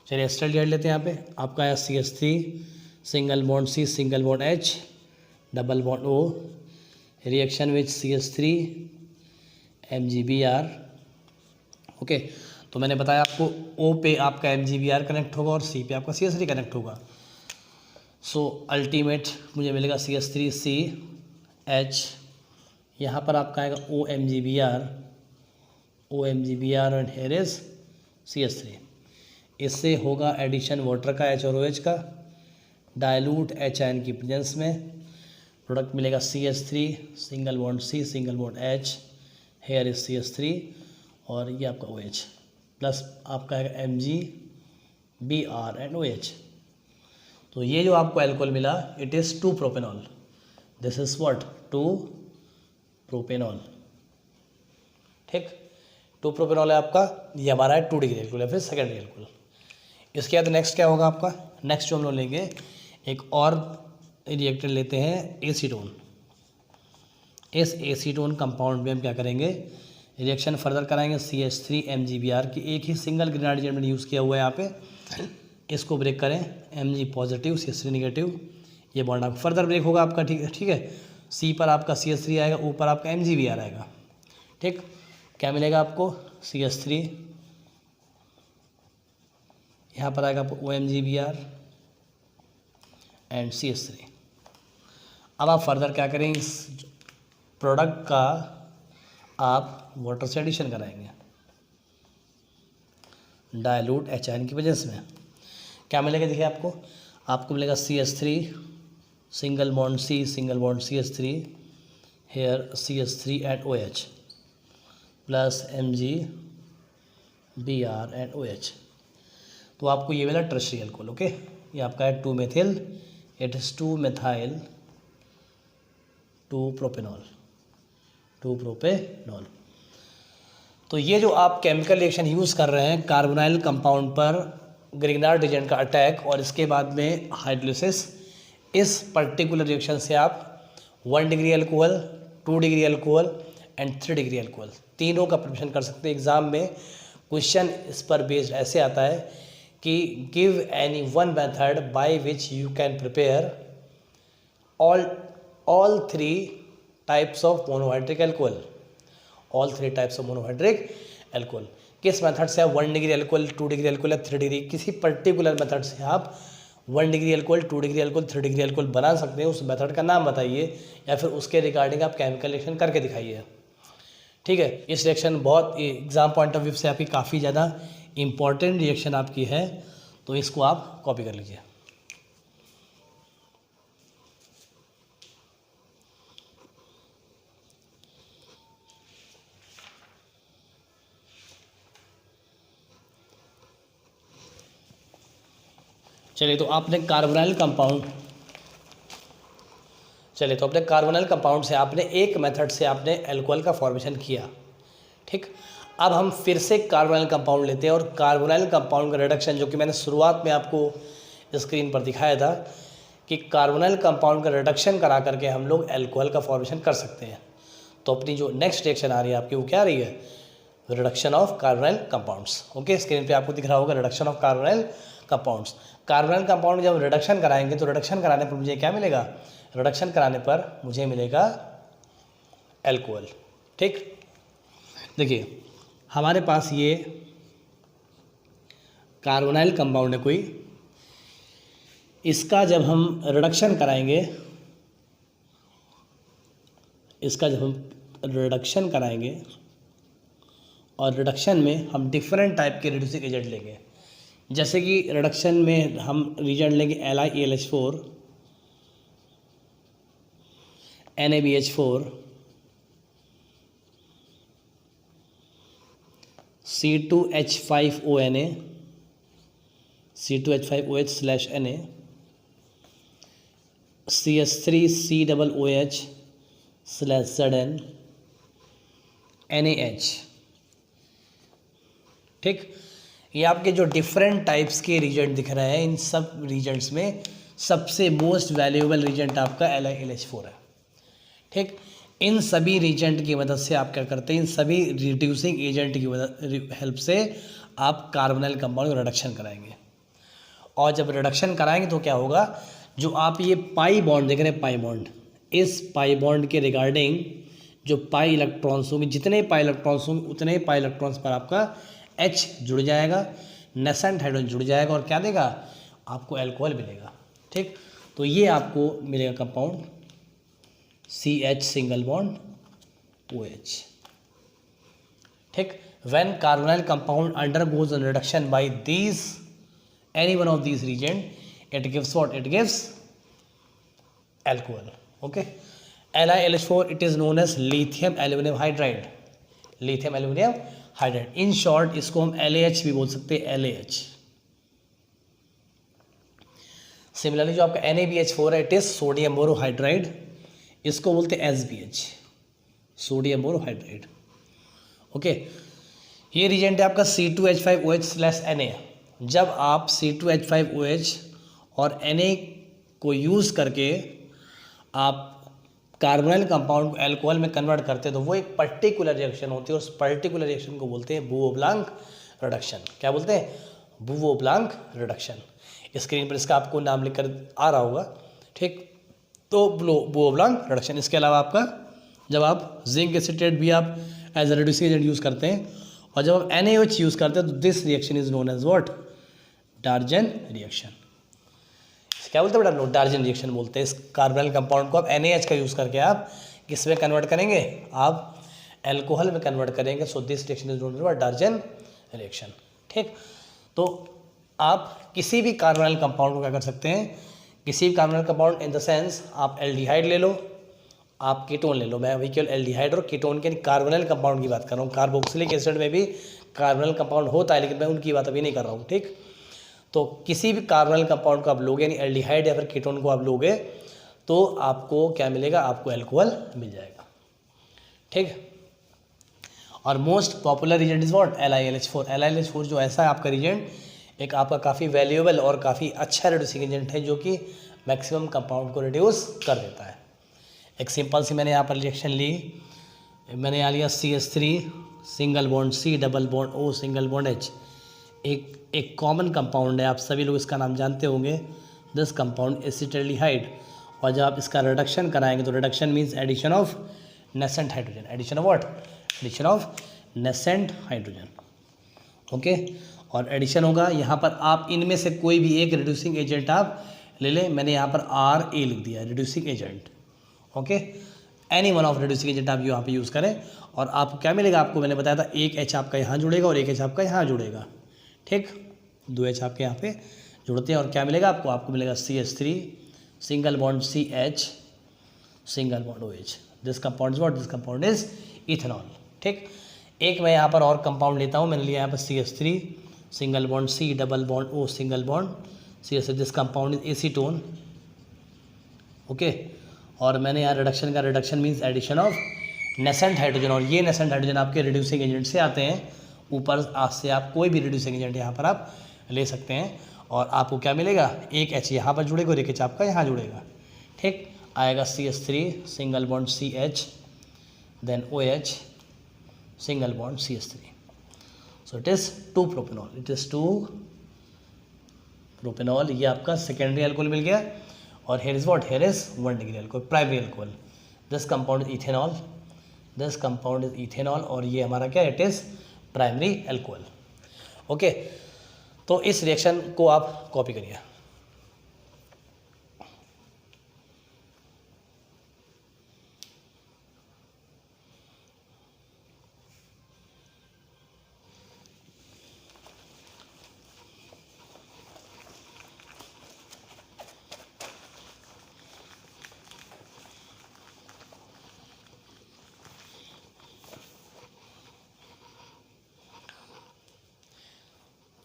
Speaker 1: चलिए एस्टल्डिहाइड लेते हैं। यहाँ पे आपका है CH3 single bond C single bond H double bond O, reaction with CH3 MgBr, okay. तो मैंने बताया आपको O पे आपका MgBr कनेक्ट होगा और C पे आपका CH3 कनेक्ट होगा। सो अल्टीमेट मुझे मिलेगा CH3CH, यहाँ पर आपका आएगा OMgBr and here is CH3। इससे होगा एडिशन वाटर का H और OH का, डायलूट H आयन की प्रेजेंस में, प्रोडक्ट मिलेगा CH3 single bond C single bond H, here is CH3 और ये आपका OH प्लस आपका है MgBr एंड OH। तो ये जो आपको अल्कोहल मिला it is 2 propanol, this is what 2 propanol. ठीक, 2 प्रोपेनॉल है आपका, ये हमारा है 2 डिग्री अल्कोहल या फिर सेकेंडरी अल्कोहल। इसके बाद नेक्स्ट क्या होगा आपका, नेक्स्ट जो हम लोग लेंगे एक और रिएक्टर लेते हैं एसीटोन। इस एसीटोन कंपाउंड में हम क्या करेंगे, रिएक्शन फर्दर कराएंगे CH3 MgBr की, एक ही सिंगल ग्रीन हाइड्रोजन मैंने यूज़ किया हुआ है यहाँ पे, इसको ब्रेक करें Mg पॉजिटिव CH3 नेगेटिव, ये बॉन्ड आपका फर्दर ब्रेक होगा आपका। ठीक है, C पर आपका CH3 आएगा, O पर आपका MgBr आएगा। ठीक, क्या मिलेगा आपको CH3, यहाँ पर आएगा आपको OMgBr एंड CH3। अब आप फर्दर क्या करेंगे, इस प्रोडक्ट का आप वाटर से एडिशन कराएंगे डायलूट H आयन की वजह से। क्या मिलेगा देखिए आपको मिलेगा CH3 single bond C single bond CH3, here CH3 and OH plus MgBr and OH। तो आपको ये मिला टर्शियरी अल्कोहल। ओके, ये आपका है 2 methyl, it is 2 methyl 2 propanol. तो ये जो आप केमिकल रिएक्शन यूज़ कर रहे हैं कार्बोनाइल कंपाउंड पर ग्रिग्नार्ड एजेंट का अटैक और इसके बाद में हाइड्रोलिसिस, इस पर्टिकुलर रिएक्शन से आप 1 degree alcohol, 2 degree alcohol and 3 degree alcohol तीनों का प्रिपरेशन कर सकते हैं। एग्जाम में क्वेश्चन इस पर बेस्ड ऐसे आता है कि give any one method by which you can prepare all 3 types of monohydric alcohol, all 3 types of monohydric alcohol. किस मेथड से आप 1 डिग्री अल्कोहल, 2 डिग्री अल्कोहल या 3 डिग्री, किसी पर्टिकुलर मेथड से आप 1 degree alcohol, 2 degree alcohol, 3 degree alcohol बना सकते हैं। उस मेथड का नाम बताइए या फिर उसके रिगार्डिंग आप केमिकल रिएक्शन करके दिखाइए। ठीक है, इस रिएक्शन बहुत एग्जाम पॉइंट ऑफ व्यू से आपकी काफ़ी ज़्यादा इम्पॉर्टेंट रिएक्शन आपकी है, तो इसको आप कॉपी कर लीजिए। चलिए, तो अपने कार्बोनाइल कंपाउंड से आपने एक मेथड से आपने अल्कोहल का फॉर्मेशन किया। ठीक, अब हम फिर से कार्बोनाइल कंपाउंड लेते हैं और कार्बोनाइल कंपाउंड का रिडक्शन, जो कि मैंने शुरुआत में आपको स्क्रीन पर दिखाया था कि कार्बोनाइल कंपाउंड का रिडक्शन करा करके हम लोग अल्कोहल का फॉर्मेशन कर सकते हैं। तो अपनी जो नेक्स्ट रिएक्शन आ रही है आपकी, वो क्या आ रही है, reduction of carbonyl compounds. Okay, screen पे आपको दिख रहा होगा reduction of carbonyl compounds. Carbonyl compound जब रिडक्शन कराएंगे तो रिडक्शन कराने पर मुझे क्या मिलेगा, रिडक्शन कराने पर मुझे मिलेगा अल्कोहल। ठीक, देखिए हमारे पास ये कार्बोनाइल कंपाउंड है कोई, इसका जब हम रिडक्शन कराएंगे, और रिडक्शन में हम डिफरेंट टाइप के रिड्यूसिंग एजेंट लेंगे। जैसे कि रिडक्शन में हम रिएजेंट लेंगे LiAlH4, NaBH4, C2H5ONa, C2H5OH/Na, CH3COOH/Zn, NaH। ठीक, ये आपके जो डिफरेंट टाइप्स के रीजेंट दिख रहे हैं, इन सब रीजेंट्स में सबसे मोस्ट वैल्यूएबल रीजेंट आपका LiAlH4 है। ठीक, इन सभी रीजेंट की मदद से आप क्या करते हैं, इन सभी रिड्यूसिंग एजेंट की हेल्प से आप कार्बोनाइल कंपाउंड का रिडक्शन कराएंगे। और जब रिडक्शन कराएंगे तो क्या होगा, जो आप ये पाई बॉन्ड देख रहे हैं, पाई बॉन्ड, इस पाई बॉन्ड के रिगार्डिंग जो पाई इलेक्ट्रॉन्स होंगे, जितने पाई इलेक्ट्रॉन्स होंगे उतने पाई इलेक्ट्रॉन्स पर आपका H जुड़ जाएगा, नेसेंट हाइड्रोजन जुड़ जाएगा और क्या देगा आपको अल्कोहल मिलेगा। ठीक, तो ये आपको मिलेगा compound CH single bond OH। ठीक, when carbonyl compound undergoes reduction by these any one of these reagent it gives what, it gives alcohol. Okay, LiLH4 it is known as lithium aluminium hydride, lithium aluminium hydride. In short इसको हम LAH भी बोल सकते हैं, LAH। Similarly जो आपका NaBH4 है it is sodium borohydride, इसको बोलते हैं SBH, सोडियम बोरोहाइड्राइड। ओके, ये रिएजेंट है आपका C2H5OH/Na। जब आप C2H5OH और Na को यूज़ करके आप कार्बोनाइल कंपाउंड को अल्कोहल में कन्वर्ट करते हैं तो वो एक पर्टिकुलर रिएक्शन होती है, उस पर्टिकुलर रिएक्शन को बोलते हैं बुओ-ब्लांक रिडक्शन। क्या बोलते हैं, बुओ-ब्लांक रिडक्शन। स्क्रीन पर इसका आपको नाम लिखकर आ रहा होगा। ठीक, तो बुओ-ब्लांक रिडक्शन। इसके अलावा आपका जब आप जिंक एसीटेट भी आप as a reducing agent use करते हैं और जब आप NaOH यूज़ करते हैं तो this reaction is known as what, Darzens reaction. क्या बोलते हैं बेटा, डार्जन रिएक्शन बोलते हैं। इस कार्बोनाइल कंपाउंड को आप NaH का यूज़ करके आप किस में कन्वर्ट करेंगे, आप अल्कोहल में कन्वर्ट करेंगे। So this reaction is known as Darzens reaction. ठीक, तो आप किसी भी कार्बोनाइल कंपाउंड को क्या कर सकते हैं, किसी भी carbonyl compound in the sense आप एल्डिहाइड ले लो, आप कीटोन ले लो। मैं अभी केवल एल्डिहाइड और कीटोन के कार्बोनाइल कंपाउंड की बात कर रहा हूँ। कार्बोक्सिलिक एसिड में भी कार्बोनाइल कंपाउंड होता है लेकिन मैं उनकी बात अभी नहीं कर रहा हूँ। ठीक, तो किसी भी कार्बोनाइल कंपाउंड को आप लोगे यानी एल्डिहाइड या फिर कीटोन को आप लोगे तो आपको क्या मिलेगा, आपको अल्कोहल मिल जाएगा। ठीक, और most popular reagent is what, LiLH4। LiLH4 जो ऐसा है आपका रिएजेंट, एक आपका काफ़ी वैल्यूएबल और काफ़ी अच्छा रिड्यूसिंग एजेंट है जो कि मैक्सिमम कंपाउंड को रिड्यूस कर देता है। एक सिंपल सी मैंने यहाँ पर रिएक्शन ली, मैंने यहाँ लिया CH3 single bond C double bond O single bond H। एक कॉमन कंपाउंड है, आप सभी लोग इसका नाम जानते होंगे, दिस कंपाउंड एसिटाल्डिहाइड। और जब आप इसका रिडक्शन कराएंगे तो reduction means addition of nascent hydrogen, addition of what, addition of nascent hydrogen. Okay, और एडिशन होगा यहाँ पर आप इनमें से कोई भी एक रिड्यूसिंग एजेंट आप ले लें। मैंने यहाँ पर RA लिख दिया, reducing agent. Okay, any one of reducing agent आप यहाँ पे यूज़ करें और आपको क्या मिलेगा, आपको मैंने बताया था एक H आपका यहाँ जुड़ेगा और एक H आपका यहाँ जुड़ेगा। ठीक, 2 H आपके यहाँ पे जुड़ते हैं और क्या मिलेगा आपको, आपको मिलेगा CH3 single bond CH single bond OH। This compound is what, this compound is ethanol. ठीक, एक मैं यहाँ पर और कंपाउंड लेता हूँ, मैंने लिया यहाँ पर CH3 single bond C double bond O single bond CH3, this compound is acetone. Okay, और मैंने यहाँ रिडक्शन का, reduction means addition of nascent hydrogen, और ये नेसेंट हाइड्रोजन आपके रिड्यूसिंग एजेंट से आते हैं। ऊपर आज से आप कोई भी रिड्यूसिंग एजेंट यहाँ पर आप ले सकते हैं और आपको क्या मिलेगा, एक H यहाँ पर जुड़ेगा और एक H आपका यहाँ जुड़ेगा। ठीक, आएगा CH3 single bond CH then OH single bond CH3। So it is 2 propanol, it is 2 propanol. ये आपका सेकेंडरी अल्कोहल मिल गया और here is what, here is 1 degree alcohol, primary alcohol. This compound is ethanol, this compound is ethanol और ये हमारा क्या, it is primary alcohol. Okay, तो इस रिएक्शन को आप कॉपी करिए।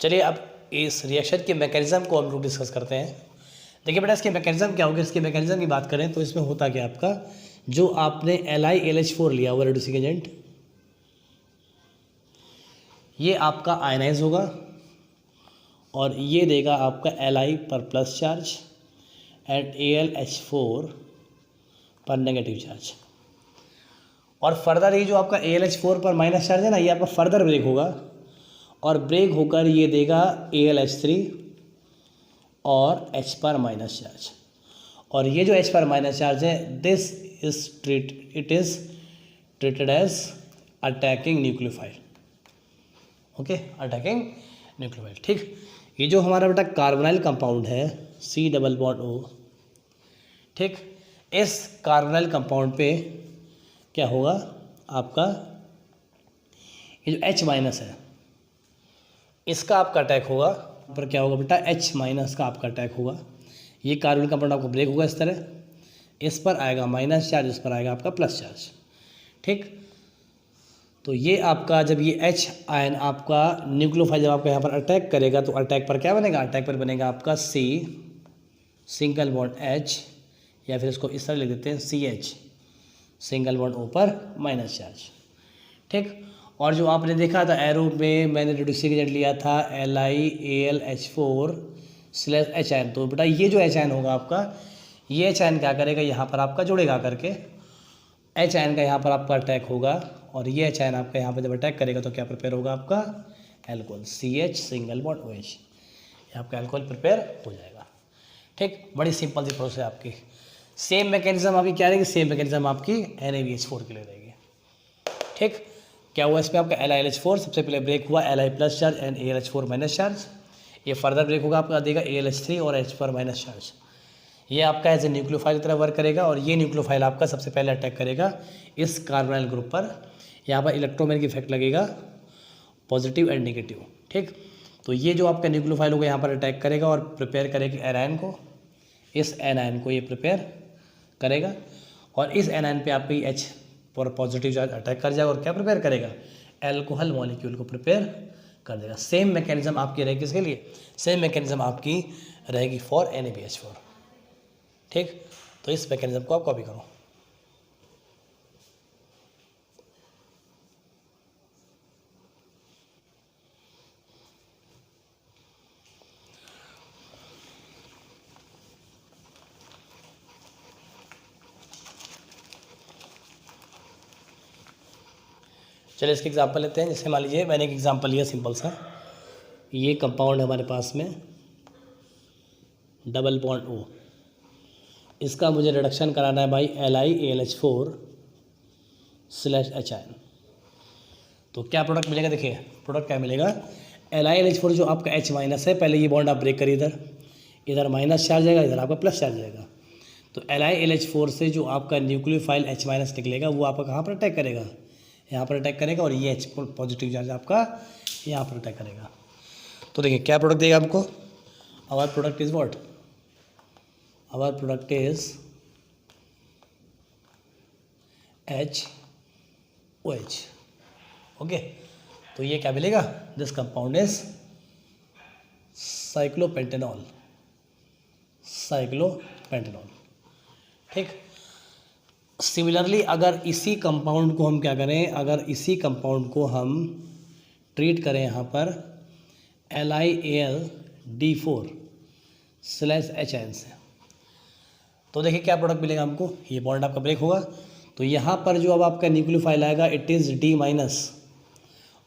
Speaker 1: चलिए अब इस रिएक्शन के मैकेनिज्म को हम लोग डिस्कस करते हैं। देखिए बेटा, इसके मैकेनिज्म क्या होगा, इसके मैकेनिज्म की बात करें तो इसमें होता क्या आपका, जो आपने LiLH4 लिया हुआ रिड्यूसिंग एजेंट, ये आपका आयनाइज होगा और ये देगा आपका Li पर प्लस चार्ज एंड AlH4 पर नेगेटिव चार्ज। और फर्दर ये जो आपका AlH4 पर माइनस चार्ज है ना, ये आपका फर्दर ब्रेक होगा और ब्रेक होकर ये देगा AlH3 और H पर माइनस चार्ज। और ये जो H पर माइनस चार्ज है, this is treated as attacking nucleophile. Okay, attacking nucleophile. ठीक, ये जो हमारा बेटा कार्बोनाइल कंपाउंड है C डबल बॉन्ड O, ठीक, इस कार्बोनाइल कंपाउंड पे क्या होगा आपका, ये जो H माइनस है इसका आपका अटैक होगा, पर क्या होगा बेटा H माइनस का आपका अटैक होगा। ये कार्बन कंपाउंड आपको ब्रेक होगा इस तरह, इस पर आएगा माइनस चार्ज, इस पर आएगा आपका प्लस चार्ज। ठीक, तो ये आपका जब ये H आयन आपका न्यूक्लियोफाइल जब आपका यहाँ पर अटैक करेगा तो अटैक पर क्या बनेगा, अटैक पर बनेगा आपका C सिंगल बॉन्ड H, या फिर इसको इस तरह लिख देते हैं CH सिंगल बॉन्ड O पर माइनस चार्ज। ठीक, और जो आपने देखा था एरो में मैंने रेड्यूसिंग एजेंट लिया था LiAlH4/H आयन, तो बेटा ये जो H आयन होगा आपका, ये H आयन क्या करेगा, यहाँ पर आपका जुड़ेगा करके H आयन का यहाँ पर आपका अटैक होगा, और ये H आयन आपका यहाँ पर जब अटैक करेगा तो क्या प्रिपेयर होगा आपका alcohol CH single bond OH, ये आपका एल्कोहल प्रिपेयर हो जाएगा। ठीक, बड़ी सिंपल सी प्रोसेस है आपकी। सेम मैकेनिज्म आपकी क्या रहेगी, सेम मैकेनिज्म आपकी NaBH4 के लिए रहेगी। ठीक, क्या हुआ इसमें आपका LiLH4 सबसे पहले ब्रेक हुआ, Li plus charge and AlH4 minus charge, ये फर्दर ब्रेक होगा आपका देगा AlH3 और H पर माइनस चार्ज। ये आपका एज ए न्यूक्लियोफाइल की तरह वर्क करेगा, और ये न्यूक्लियोफाइल आपका सबसे पहले अटैक करेगा इस कार्बोनाइल ग्रुप पर। यहाँ पर इलेक्ट्रोमैग्नेटिक इफेक्ट लगेगा पॉजिटिव एंड नेगेटिव। ठीक, तो ये जो आपका न्यूक्लियोफाइल होगा यहाँ पर अटैक करेगा और प्रिपेयर करेगा एनायन को, इस एनायन को ये प्रिपेयर करेगा, और इस एनायन पे आपकी H पर पॉजिटिव चार्ज अटैक कर जाएगा और क्या प्रिपेयर करेगा, एल्कोहल मॉलिक्यूल को प्रिपेयर कर देगा। सेम मैकेनिज्म आपकी रहेगी किसके लिए, सेम मैकेनिज्म आपकी रहेगी फॉर NaBH4। ठीक, तो इस मैकेनिज्म को आप कॉपी करो। चलिए इसके एग्जांपल लेते हैं। जैसे मान लीजिए मैंने एक एग्जांपल लिया सिंपल सा, ये कंपाउंड है हमारे पास में डबल बॉन्ड O, इसका मुझे रिडक्शन कराना है भाई LiAlH4/H आयन। तो क्या प्रोडक्ट मिलेगा, देखिए प्रोडक्ट क्या मिलेगा, LiAlH4 जो आपका H माइनस है, पहले ये बॉन्ड आप ब्रेक करिए, इधर इधर माइनस चार्ज आएगा, इधर आपका प्लस चार्ज आएगा। तो LiAlH4 से जो आपका न्यूक्लियोफाइल H माइनस निकलेगा वो आपका कहाँ पर अटैक करेगा, यहाँ पर अटैक करेगा, और ये H पॉजिटिव चार्ज आपका यहाँ पर अटैक करेगा। तो देखिए क्या प्रोडक्ट देगा आपको, our product is what, our product is HOH। Okay, तो ये क्या मिलेगा, this compound is cyclopentanol, cyclopentanol. ठीक, सिमिलरली अगर इसी कंपाउंड को हम क्या करें, अगर इसी कंपाउंड को हम ट्रीट करें यहाँ पर LiAlD4/H आयन से, तो देखिए क्या प्रोडक्ट मिलेगा हमको, ये बॉन्ड आपका ब्रेक होगा, तो यहाँ पर जो अब आपका न्यूक्लियोफाइल आएगा इट इज़ D माइनस,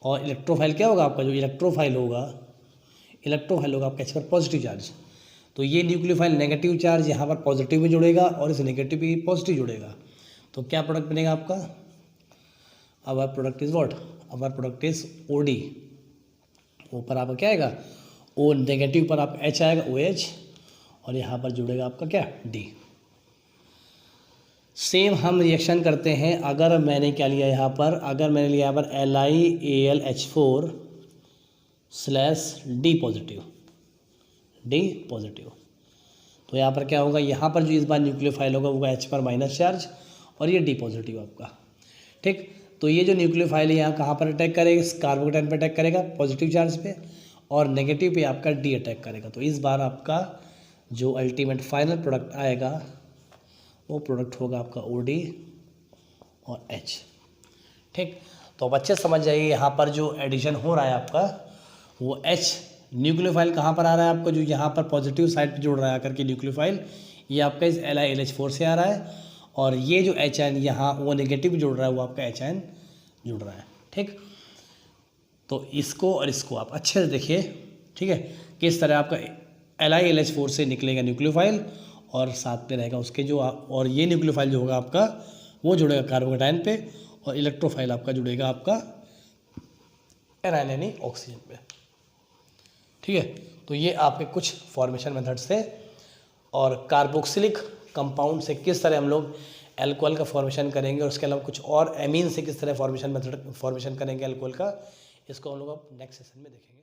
Speaker 1: और इलेक्ट्रोफाइल क्या होगा आपका, जो इलेक्ट्रोफाइल होगा आपका H पर पॉजिटिव चार्ज। तो ये न्यूक्लियोफाइल नेगेटिव चार्ज यहाँ पर पॉजिटिव में जुड़ेगा और इस नेगेटिव भी पॉजिटिव जुड़ेगा, तो क्या प्रोडक्ट बनेगा आपका, our product is what, our product is OD। ऊपर आपका क्या आएगा, O नेगेटिव पर आप H आएगा OH, और यहाँ पर जुड़ेगा आपका क्या D। सेम हम रिएक्शन करते हैं, अगर मैंने क्या लिया यहाँ पर, अगर मैंने लिया यहाँ पर LiAlH4/D पॉजिटिव, तो यहाँ पर क्या होगा, यहाँ पर जो इस बार न्यूक्लियोफाइल होगा वो H पर माइनस चार्ज और ये D पॉजिटिव आपका। ठीक, तो ये जो न्यूक्लियोफाइल है यहाँ कहाँ पर अटैक करेगा, इस कार्बोकेटाइन पर अटैक करेगा पॉजिटिव चार्ज पे, और नेगेटिव पे आपका D अटैक करेगा। तो इस बार आपका जो अल्टीमेट फाइनल प्रोडक्ट आएगा वो प्रोडक्ट होगा आपका OD और H। ठीक, तो अब अच्छे समझ जाइए यहाँ पर जो एडिशन हो रहा है आपका वो H न्यूक्लियोफाइल कहाँ पर आ रहा है आपका, जो यहाँ पर पॉजिटिव साइड पे जुड़ रहा है आकर के न्यूक्लियोफाइल, ये आपका इस LiAlH4 से आ रहा है, और ये जो H आयन यहाँ वो नेगेटिव जुड़ रहा है वो आपका H आयन जुड़ रहा है। ठीक, तो इसको और इसको आप अच्छे से देखिए, ठीक है, किस तरह आपका LiAlH4 से निकलेगा न्यूक्लियोफाइल, और साथ में रहेगा उसके जो और ये न्यूक्लियोफाइल जो होगा आपका वो जुड़ेगा कार्बोकेटाइन पे, और इलेक्ट्रोफाइल आपका जुड़ेगा आपका एनायन यानी ऑक्सीजन पे। ठीक है, तो ये आपके कुछ फॉर्मेशन मेथड्स थे। और कार्बोक्सिलिक कंपाउंड से किस तरह हम लोग एल्कोहल का फॉर्मेशन करेंगे और उसके अलावा कुछ और एमीन से किस तरह फॉर्मेशन करेंगे एल्कोहल का, इसको हम लोग अब नेक्स्ट सेशन में देखेंगे।